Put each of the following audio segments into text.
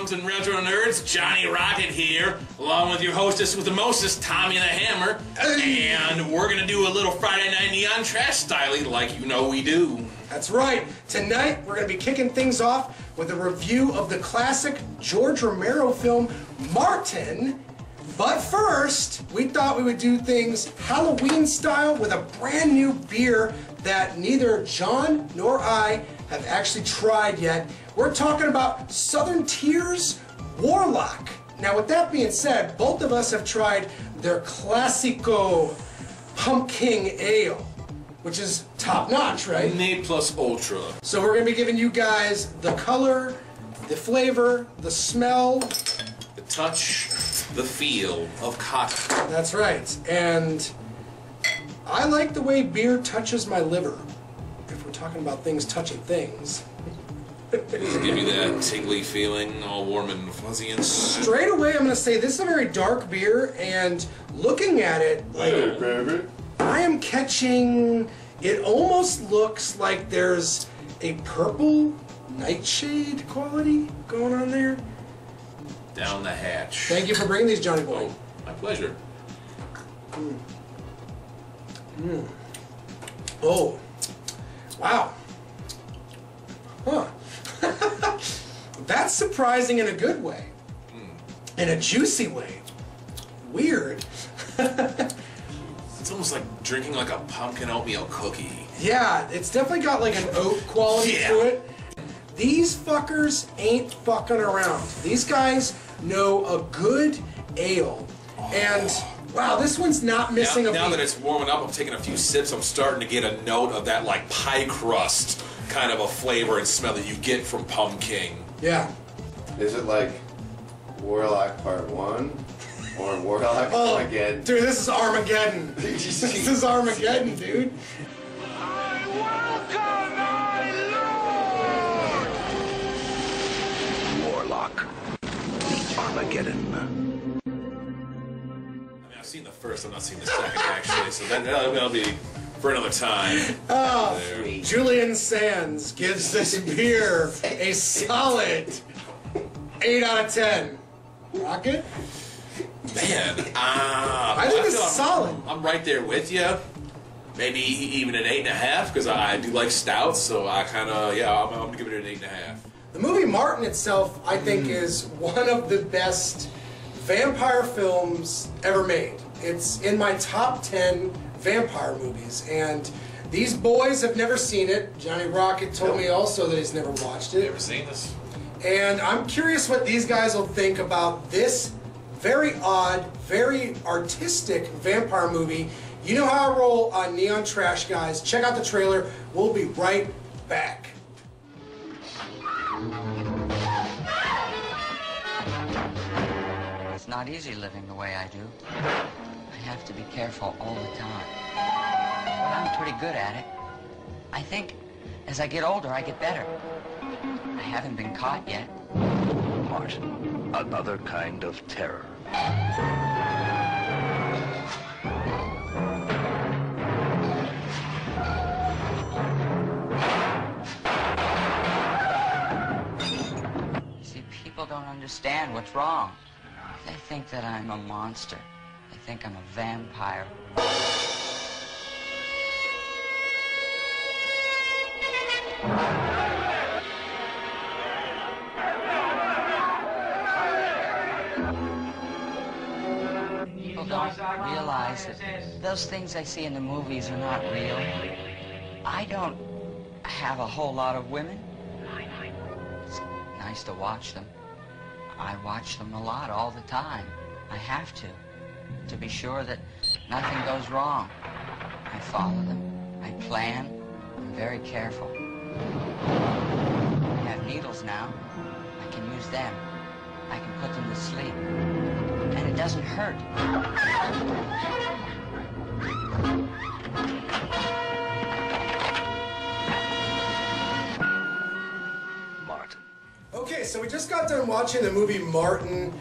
drums and retro nerds, Johnny Rocket here, along with your hostess with the mostest, Tommy the Hammer, and we're gonna do a little Friday Night Neon Trash styling like you know we do. That's right. Tonight we're gonna be kicking things off with a review of the classic George Romero film Martin. But first, we thought we would do things Halloween style with a brand new beer that neither John nor I have actually tried yet. We're talking about Southern Tier's Warlock. Now with that being said, both of us have tried their Classico Pumpkin Ale, which is top notch, right? Ne plus ultra. So we're gonna be giving you guys the color, the flavor, the smell, the touch, the feel of cotton. That's right. And I like the way beer touches my liver. If we're talking about things touching things. Just give you that tingly feeling, all warm and fuzzy and straight away I'm gonna say this is a very dark beer, and looking at it, like, hey, baby. I am catching, it almost looks like there's a purple nightshade quality going on there. Down the hatch. Thank you for bringing these, Johnny Boy. Oh, my pleasure. Oh, wow. Huh. That's surprising in a good way. In a juicy way. Weird. It's almost like drinking like a pumpkin oatmeal cookie. Yeah, it's definitely got like an oat quality to it. These fuckers ain't fucking around. These guys know a good ale. And wow, this one's not missing a beat. Now that it's warming up, I'm taking a few sips, I'm starting to get a note of that like pie crust kind of a flavor and smell that you get from pumpkin. Yeah. Is it like Warlock Part 1 or Warlock Armageddon? Dude, this is Armageddon. This is Armageddon, dude. I welcome my lord! Warlock. Armageddon. I mean, I've seen the first, I've not seen the second actually, so that'll be for another time. Oh, Julian Sands gives this beer a solid 8 out of 10. Rocket? Man, I think this is solid. I'm right there with you. Maybe even an 8.5 because I do like stouts, so I kind of I'm gonna give it an 8.5. The movie Martin itself, I think, is one of the best vampire films ever made. It's in my top 10 vampire movies, and these boys have never seen it. Johnny Rocket told me also that he's never watched it. Never seen this? And I'm curious what these guys will think about this very odd, very artistic vampire movie. You know how I roll on Neon Trash, guys. Check out the trailer. We'll be right back. It's not easy living the way I do. I have to be careful all the time. But I'm pretty good at it. I think as I get older, I get better. I haven't been caught yet. Martin, another kind of terror. See, people don't understand what's wrong. They think that I'm a monster. They think I'm a vampire. People don't realize that those things I see in the movies are not real. I don't have a whole lot of women. It's nice to watch them. I watch them a lot, all the time. I have to be sure that nothing goes wrong. I follow them. I plan. I'm very careful. I have needles now. I can use them. I can put them to sleep. And it doesn't hurt. Martin. Okay, so we just got done watching the movie Martin.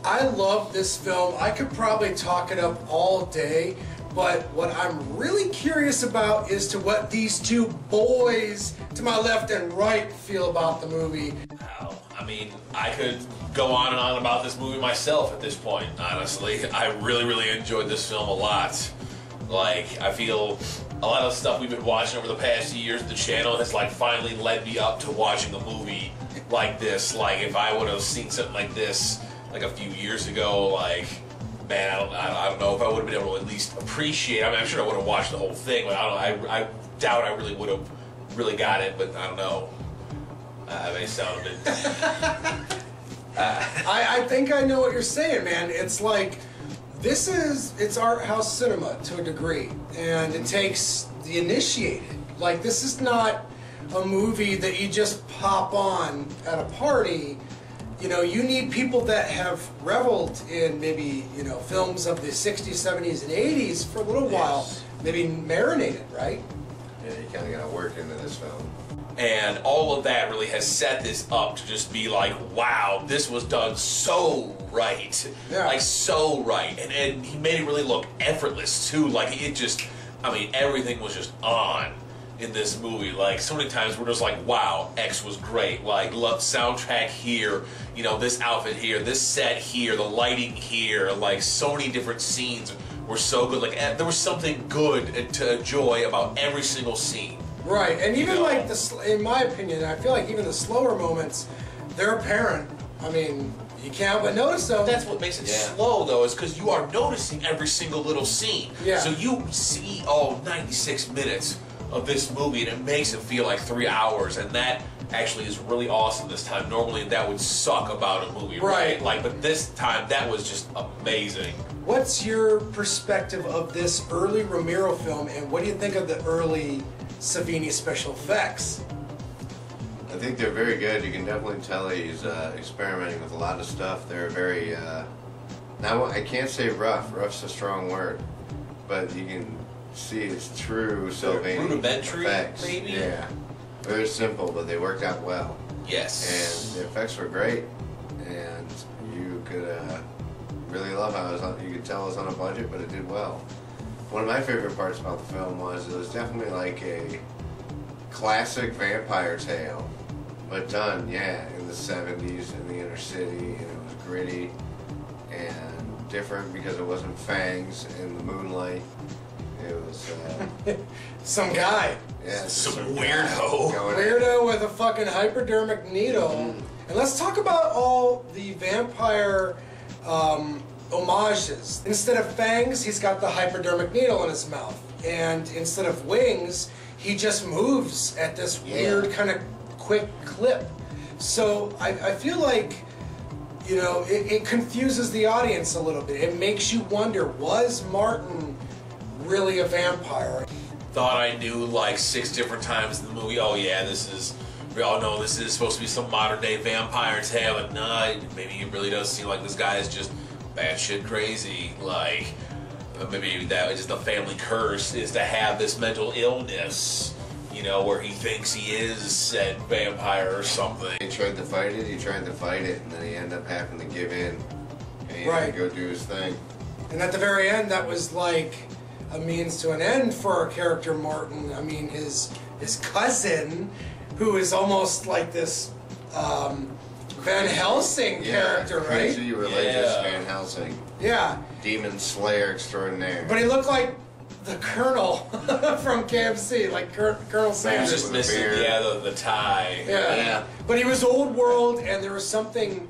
I love this film. I could probably talk it up all day, but what I'm really curious about is to what these two boys to my left and right feel about the movie. Wow. I mean, I could go on and on about this movie myself at this point, honestly. I really, really enjoyed this film a lot. Like, I feel a lot of stuff we've been watching over the past years, the channel has like finally led me up to watching a movie like this. Like, if I would have seen something like this like a few years ago, like, man, I don't know if I would have been able to at least appreciate. I mean, I'm sure I would have watched the whole thing, but I doubt I really would have really got it. But I don't know. I may sound a bit. I think I know what you're saying, man. It's like, it's art house cinema to a degree, and it takes the initiated. Like, this is not a movie that you just pop on at a party. You know, you need people that have reveled in maybe, you know, films of the 60s, 70s, and 80s for a little while, maybe marinated, right? Yeah, you kind of got to work into this film. And all of that really has set this up to just be like, wow, this was done so right. Yeah. Like, so right. And he made it really look effortless, too. Like, it just, I mean, everything was just on in this movie. Like, so many times we're just like, wow, X was great. Like, love soundtrack here, you know, this outfit here, this set here, the lighting here. Like, so many different scenes were so good. Like, there was something good to enjoy about every single scene. Right, and even, You know? like, in my opinion, I feel like even the slower moments, they're apparent. I mean, you can't but notice them. That's what makes it slow, though, is because you are noticing every single little scene. Yeah. So you see all 96 minutes of this movie, and it makes it feel like 3 hours, and that actually is really awesome this time. Normally, that would suck about a movie, right? Like, but this time, that was just amazing. What's your perspective of this early Romero film, and what do you think of the early Savini special effects? I think they're very good. You can definitely tell he's experimenting with a lot of stuff. They're very, now I can't say rough. Rough's a strong word. But you can see it's true Savini Rudimentary, effects. maybe? Yeah. Very simple, but they worked out well. Yes. And the effects were great. And you could really love how it was on, you could tell it was on a budget, but it did well. One of my favorite parts about the film was it was definitely like a classic vampire tale, but done, in the 70s in the inner city, and it was gritty and different because it wasn't fangs in the moonlight. It was Some guy. Some guy weirdo. going Weirdo with a fucking hypodermic needle. And let's talk about all the vampire homages. Instead of fangs, he's got the hypodermic needle in his mouth. And instead of wings, he just moves at this weird kind of quick clip. So I feel like, you know, it confuses the audience a little bit. It makes you wonder, was Martin really a vampire? Thought I knew like 6 different times in the movie, oh yeah, we all know this is supposed to be some modern day vampire tale, and nah, maybe it really does seem like this guy is just batshit crazy. Like, maybe that is just the family curse, is to have this mental illness, you know, where he thinks he is a vampire or something. He tried to fight it, and then he ended up having to give in. And he had to go do his thing. And at the very end, that was like a means to an end for our character Martin. I mean, his cousin, who is almost like this Van Helsing character, right? Crazy religious Van Helsing. Yeah. Demon Slayer extraordinaire. But he looked like the Colonel from KFC, like Colonel Sanders. Just missing, the tie. Yeah. But he was old world, and there was something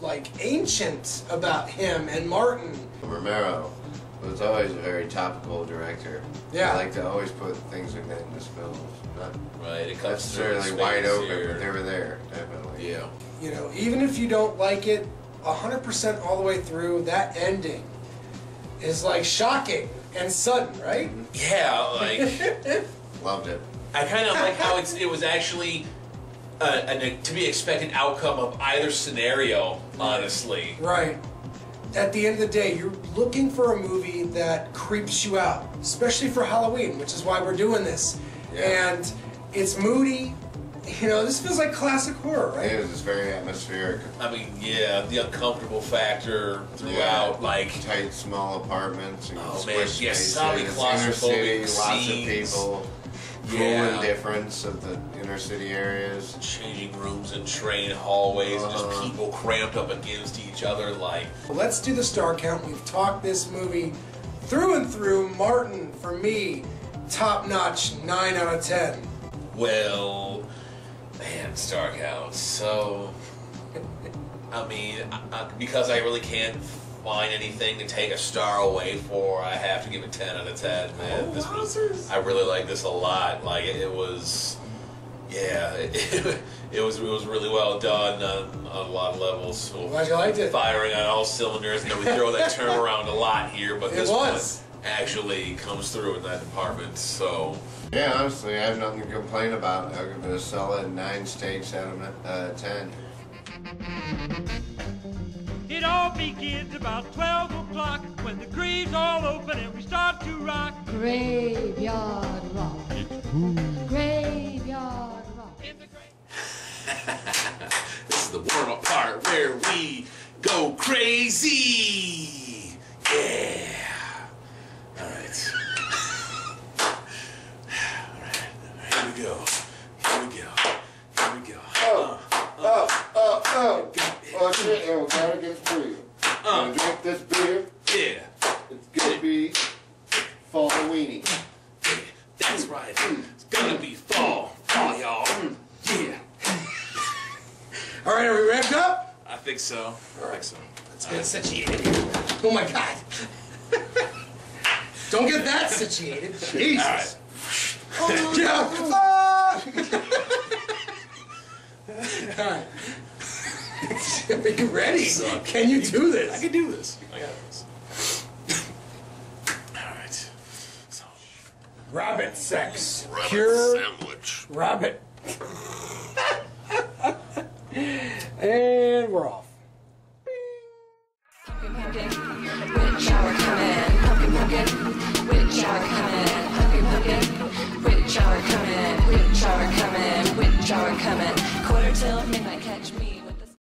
like ancient about him and Martin. Romero was always a very topical director. Yeah. I like to always put things like that in his films. Not Right, it comes necessarily wide open, but they were there, definitely. Yeah. You know, even if you don't like it 100% all the way through, that ending is like shocking and sudden, right? Yeah, like, Loved it. I kind of like how it was actually a to be expected outcome of either scenario, honestly. Right. At the end of the day, you're looking for a movie that creeps you out, especially for Halloween, which is why we're doing this. Yeah. And it's moody. You know, this feels like classic horror, right? It was just very atmospheric. I mean, yeah, the uncomfortable factor throughout, like, tight, small apartments and oh man, squish yeah, spaces, solid inner claustrophobic city, lots of scenes. people. cool indifference of the inner city areas. Changing rooms and train hallways, and just people cramped up against each other like... Well, let's do the star count. We've talked this movie through and through. Martin, for me, top notch, 9 out of 10. Well, man, star count. So, I mean, because I really can't find anything to take a star away for, I have to give it 10 out of 10. Man, I really like this a lot. Like it was, yeah, it was really well done on a lot of levels. So glad you liked it. Firing on all cylinders. And we throw that term around a lot here, but this one was. actually comes through in that department. So. Yeah, honestly, I have nothing to complain about. I'll give it a solid 9 steaks out of 10. It all begins about 12 o'clock when the graves all open and we start to rock. Graveyard rock. Graveyard rock. This is the warm-up part where we go crazy. Yeah. All right. Here we go. Oh shit, yo, gotta get free. Gonna drink this beer. Yeah. It's gonna be fall-weenie. That's right. It's gonna be fall, y'all. Yeah. All right, are we wrapped up? I think so. Let's get situated here. Oh my God. Don't get that situated. Jesus. All right. Yeah. All right. Are you ready? Can you do this? I can do this. I got this. All right. So. Rabbit sex. Rabbit Pure sandwich. rabbit. And we're off. Pumpkin, pumpkin, wind shower coming. Pumpkin, pumpkin, wind shower coming.